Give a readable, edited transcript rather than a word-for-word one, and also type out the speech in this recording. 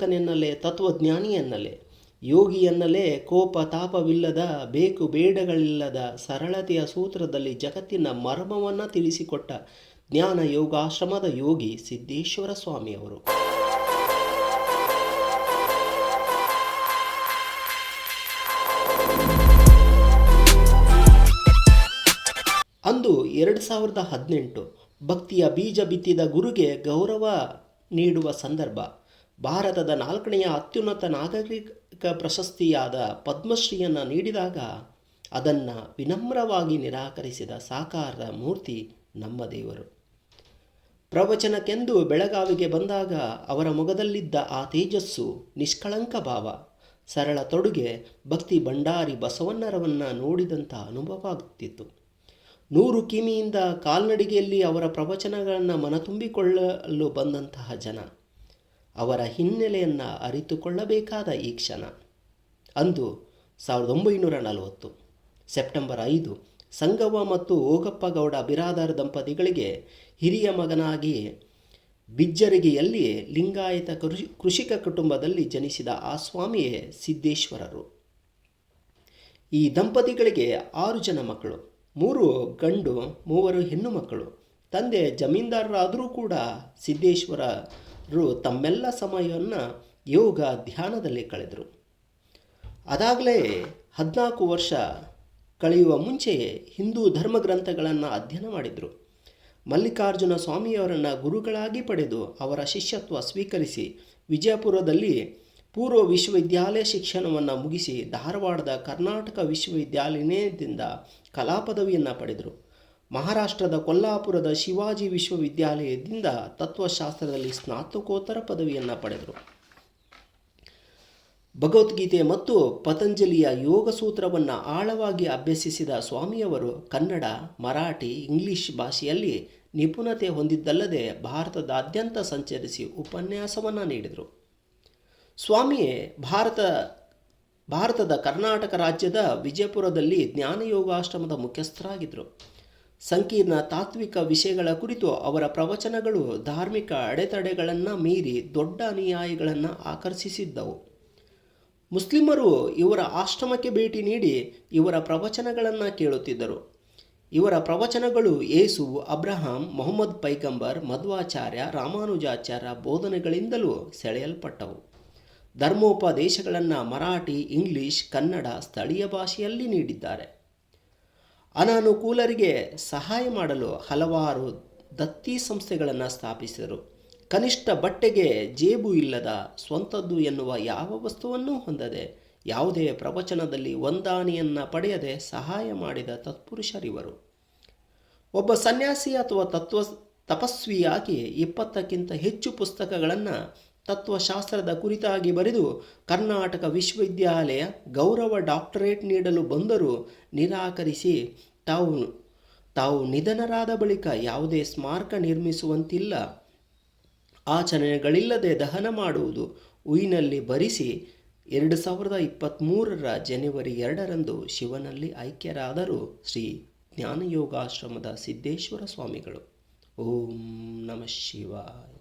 ಸಾಧಕನೆನ್ನಲೇ, ತತ್ವಜ್ಞಾನಿ ಎನ್ನಲೇ, ಯೋಗಿ ಎನ್ನಲೇ, ಕೋಪ ತಾಪವಿಲ್ಲದ, ಬೇಕು ಬೇಡಗಳಿಲ್ಲದ ಸರಳತೆಯ ಸೂತ್ರದಲ್ಲಿ ಜಗತ್ತಿನ ಮರ್ಮವನ್ನು ತಿಳಿಸಿಕೊಟ್ಟ ಜ್ಞಾನ ಯೋಗಾಶ್ರಮದ ಯೋಗಿ ಸಿದ್ದೇಶ್ವರ ಸ್ವಾಮಿಯವರು. ಅಂದು 2018 ಭಕ್ತಿಯ ಬೀಜ ಬಿತ್ತಿದ ಗುರುಗೆ ಗೌರವ ನೀಡುವ ಸಂದರ್ಭ. ಭಾರತದ 4ನೆಯ ಅತ್ಯುನ್ನತ ನಾಗರಿಕ ಪ್ರಶಸ್ತಿಯಾದ ಪದ್ಮಶ್ರೀಯನ್ನು ನೀಡಿದಾಗ ಅದನ್ನು ವಿನಮ್ರವಾಗಿ ನಿರಾಕರಿಸಿದ ಸಾಕಾರ ಮೂರ್ತಿ ನಮ್ಮ ದೇವರು. ಪ್ರವಚನಕ್ಕೆಂದು ಬೆಳಗಾವಿಗೆ ಬಂದಾಗ ಅವರ ಮೊಗದಲ್ಲಿದ್ದ ಆ ತೇಜಸ್ಸು, ನಿಷ್ಕಳಂಕ ಭಾವ, ಸರಳ ತೊಡುಗೆ ಭಕ್ತಿ ಭಂಡಾರಿ ಬಸವಣ್ಣರವನ್ನು ನೋಡಿದಂಥ ಅನುಭವ ಆಗುತ್ತಿತ್ತು. 100 ಕಿಮಿಯಿಂದ ಕಾಲ್ನಡಿಗೆಯಲ್ಲಿ ಅವರ ಪ್ರವಚನಗಳನ್ನು ಮನತುಂಬಿಕೊಳ್ಳಲು ಬಂದಂತಹ ಜನ, ಅವರ ಹಿನ್ನೆಲೆಯನ್ನು ಅರಿತುಕೊಳ್ಳಬೇಕಾದ ಈ ಕ್ಷಣ. ಅಂದು 1940 ಸೆಪ್ಟೆಂಬರ್ 5 ಸಂಗವ್ವ ಮತ್ತು ಓಗಪ್ಪ ಗೌಡ ಬಿರಾದಾರ್ ದಂಪತಿಗಳಿಗೆ ಹಿರಿಯ ಮಗನಾಗಿ ಬಿಜ್ಜರಿಗೆಯಲ್ಲಿ ಲಿಂಗಾಯತ ಕೃಷಿಕ ಕುಟುಂಬದಲ್ಲಿ ಜನಿಸಿದ ಆ ಸ್ವಾಮಿಯೇ ಸಿದ್ದೇಶ್ವರರು. ಈ ದಂಪತಿಗಳಿಗೆ 6 ಜನ ಮಕ್ಕಳು, 3 ಗಂಡು 3 ಹೆಣ್ಣು ಮಕ್ಕಳು. ತಂದೆ ಜಮೀನ್ದಾರರಾದರೂ ಕೂಡ ಸಿದ್ದೇಶ್ವರರು ತಮ್ಮೆಲ್ಲ ಸಮಯವನ್ನು ಯೋಗ ಧ್ಯಾನದಲ್ಲಿ ಕಳೆದರು. ಅದಾಗಲೇ 14 ವರ್ಷ ಕಳೆಯುವ ಮುಂಚೆಯೇ ಹಿಂದೂ ಧರ್ಮಗ್ರಂಥಗಳನ್ನು ಅಧ್ಯಯನ ಮಾಡಿದರು. ಮಲ್ಲಿಕಾರ್ಜುನ ಸ್ವಾಮಿಯವರನ್ನು ಗುರುಗಳಾಗಿ ಪಡೆದು ಅವರ ಶಿಷ್ಯತ್ವ ಸ್ವೀಕರಿಸಿ ವಿಜಯಪುರದಲ್ಲಿ ಪೂರ್ವ ವಿಶ್ವವಿದ್ಯಾಲಯ ಶಿಕ್ಷಣವನ್ನು ಮುಗಿಸಿ ಧಾರವಾಡದ ಕರ್ನಾಟಕ ವಿಶ್ವವಿದ್ಯಾಲಯದಿಂದ ಕಲಾ ಪದವಿಯನ್ನು ಪಡೆದರು. ಮಹಾರಾಷ್ಟ್ರದ ಕೊಲ್ಲಾಪುರದ ಶಿವಾಜಿ ವಿಶ್ವವಿದ್ಯಾಲಯದಿಂದ ತತ್ವಶಾಸ್ತ್ರದಲ್ಲಿ ಸ್ನಾತಕೋತ್ತರ ಪದವಿಯನ್ನು ಪಡೆದರು. ಭಗವದ್ಗೀತೆ ಮತ್ತು ಪತಂಜಲಿಯ ಯೋಗ ಸೂತ್ರವನ್ನು ಆಳವಾಗಿ ಅಭ್ಯಸಿಸಿದ ಸ್ವಾಮಿಯವರು ಕನ್ನಡ, ಮರಾಠಿ, ಇಂಗ್ಲಿಷ್ ಭಾಷೆಯಲ್ಲಿ ನಿಪುಣತೆ ಹೊಂದಿದ್ದಲ್ಲದೆ ಭಾರತದಾದ್ಯಂತ ಸಂಚರಿಸಿ ಉಪನ್ಯಾಸವನ್ನು ನೀಡಿದರು. ಸ್ವಾಮಿಯೇ ಭಾರತದ ಕರ್ನಾಟಕ ರಾಜ್ಯದ ವಿಜಯಪುರದಲ್ಲಿ ಜ್ಞಾನಯೋಗಾಶ್ರಮದ ಮುಖ್ಯಸ್ಥರಾಗಿದ್ದರು. ಸಂಕೀರ್ಣ ತಾತ್ವಿಕ ವಿಷಯಗಳ ಕುರಿತು ಅವರ ಪ್ರವಚನಗಳು ಧಾರ್ಮಿಕ ಅಡೆತಡೆಗಳನ್ನು ಮೀರಿ ದೊಡ್ಡ ಅನುಯಾಯಿಗಳನ್ನು ಆಕರ್ಷಿಸಿದ್ದವು. ಮುಸ್ಲಿಮರು ಇವರ ಆಶ್ರಮಕ್ಕೆ ಭೇಟಿ ನೀಡಿ ಇವರ ಪ್ರವಚನಗಳನ್ನು ಕೇಳುತ್ತಿದ್ದರು. ಇವರ ಪ್ರವಚನಗಳು ಯೇಸು, ಅಬ್ರಹಾಂ, ಮೊಹಮ್ಮದ್ ಪೈಗಂಬರ್, ಮಧ್ವಾಚಾರ್ಯ, ರಾಮಾನುಜಾಚಾರ್ಯ ಬೋಧನೆಗಳಿಂದಲೂ ಸೆಳೆಯಲ್ಪಟ್ಟವು. ಧರ್ಮೋಪದೇಶಗಳನ್ನು ಮರಾಠಿ, ಇಂಗ್ಲಿಷ್, ಕನ್ನಡ, ಸ್ಥಳೀಯ ಭಾಷೆಯಲ್ಲಿ ನೀಡಿದ್ದಾರೆ. ಅನಾನುಕೂಲರಿಗೆ ಸಹಾಯ ಮಾಡಲು ಹಲವಾರು ದತ್ತಿ ಸಂಸ್ಥೆಗಳನ್ನು ಸ್ಥಾಪಿಸಿದರು. ಕನಿಷ್ಠ ಬಟ್ಟೆಗೆ ಜೇಬು ಇಲ್ಲದ, ಸ್ವಂತದ್ದು ಎನ್ನುವ ಯಾವ ವಸ್ತುವನ್ನೂ ಹೊಂದದೆ, ಯಾವುದೇ ಪ್ರವಚನದಲ್ಲಿ ವಂದನೆಯನ್ನು ಪಡೆಯದೆ ಸಹಾಯ ಮಾಡಿದ ತತ್ಪುರುಷರಿವರು. ಒಬ್ಬ ಸನ್ಯಾಸಿ ಅಥವಾ ತಪಸ್ವಿಯಾಗಿ 20ಕ್ಕಿಂತ ಹೆಚ್ಚು ಪುಸ್ತಕಗಳನ್ನು ತತ್ವಶಾಸ್ತ್ರದ ಕುರಿತಾಗಿ ಬರೆದು ಕರ್ನಾಟಕ ವಿಶ್ವವಿದ್ಯಾಲಯ ಗೌರವ ಡಾಕ್ಟರೇಟ್ ನೀಡಲು ಬಂದರೂ ನಿರಾಕರಿಸಿ ತಾವು ನಿಧನರಾದ ಬಳಿಕ ಯಾವುದೇ ಸ್ಮಾರಕ ನಿರ್ಮಿಸುವಂತಿಲ್ಲ, ಆಚರಣೆಗಳಿಲ್ಲದೆ ದಹನ ಮಾಡುವುದು, ಉಯಿನಲ್ಲಿ ಬರಿಸಿ 2023 ಜನವರಿ 2ರಂದು ಶಿವನಲ್ಲಿ ಐಕ್ಯರಾದರು ಶ್ರೀ ಜ್ಞಾನಯೋಗಾಶ್ರಮದ ಸಿದ್ದೇಶ್ವರ ಸ್ವಾಮಿಗಳು. ಓಂ ನಮಃ ಶಿವಾಯ.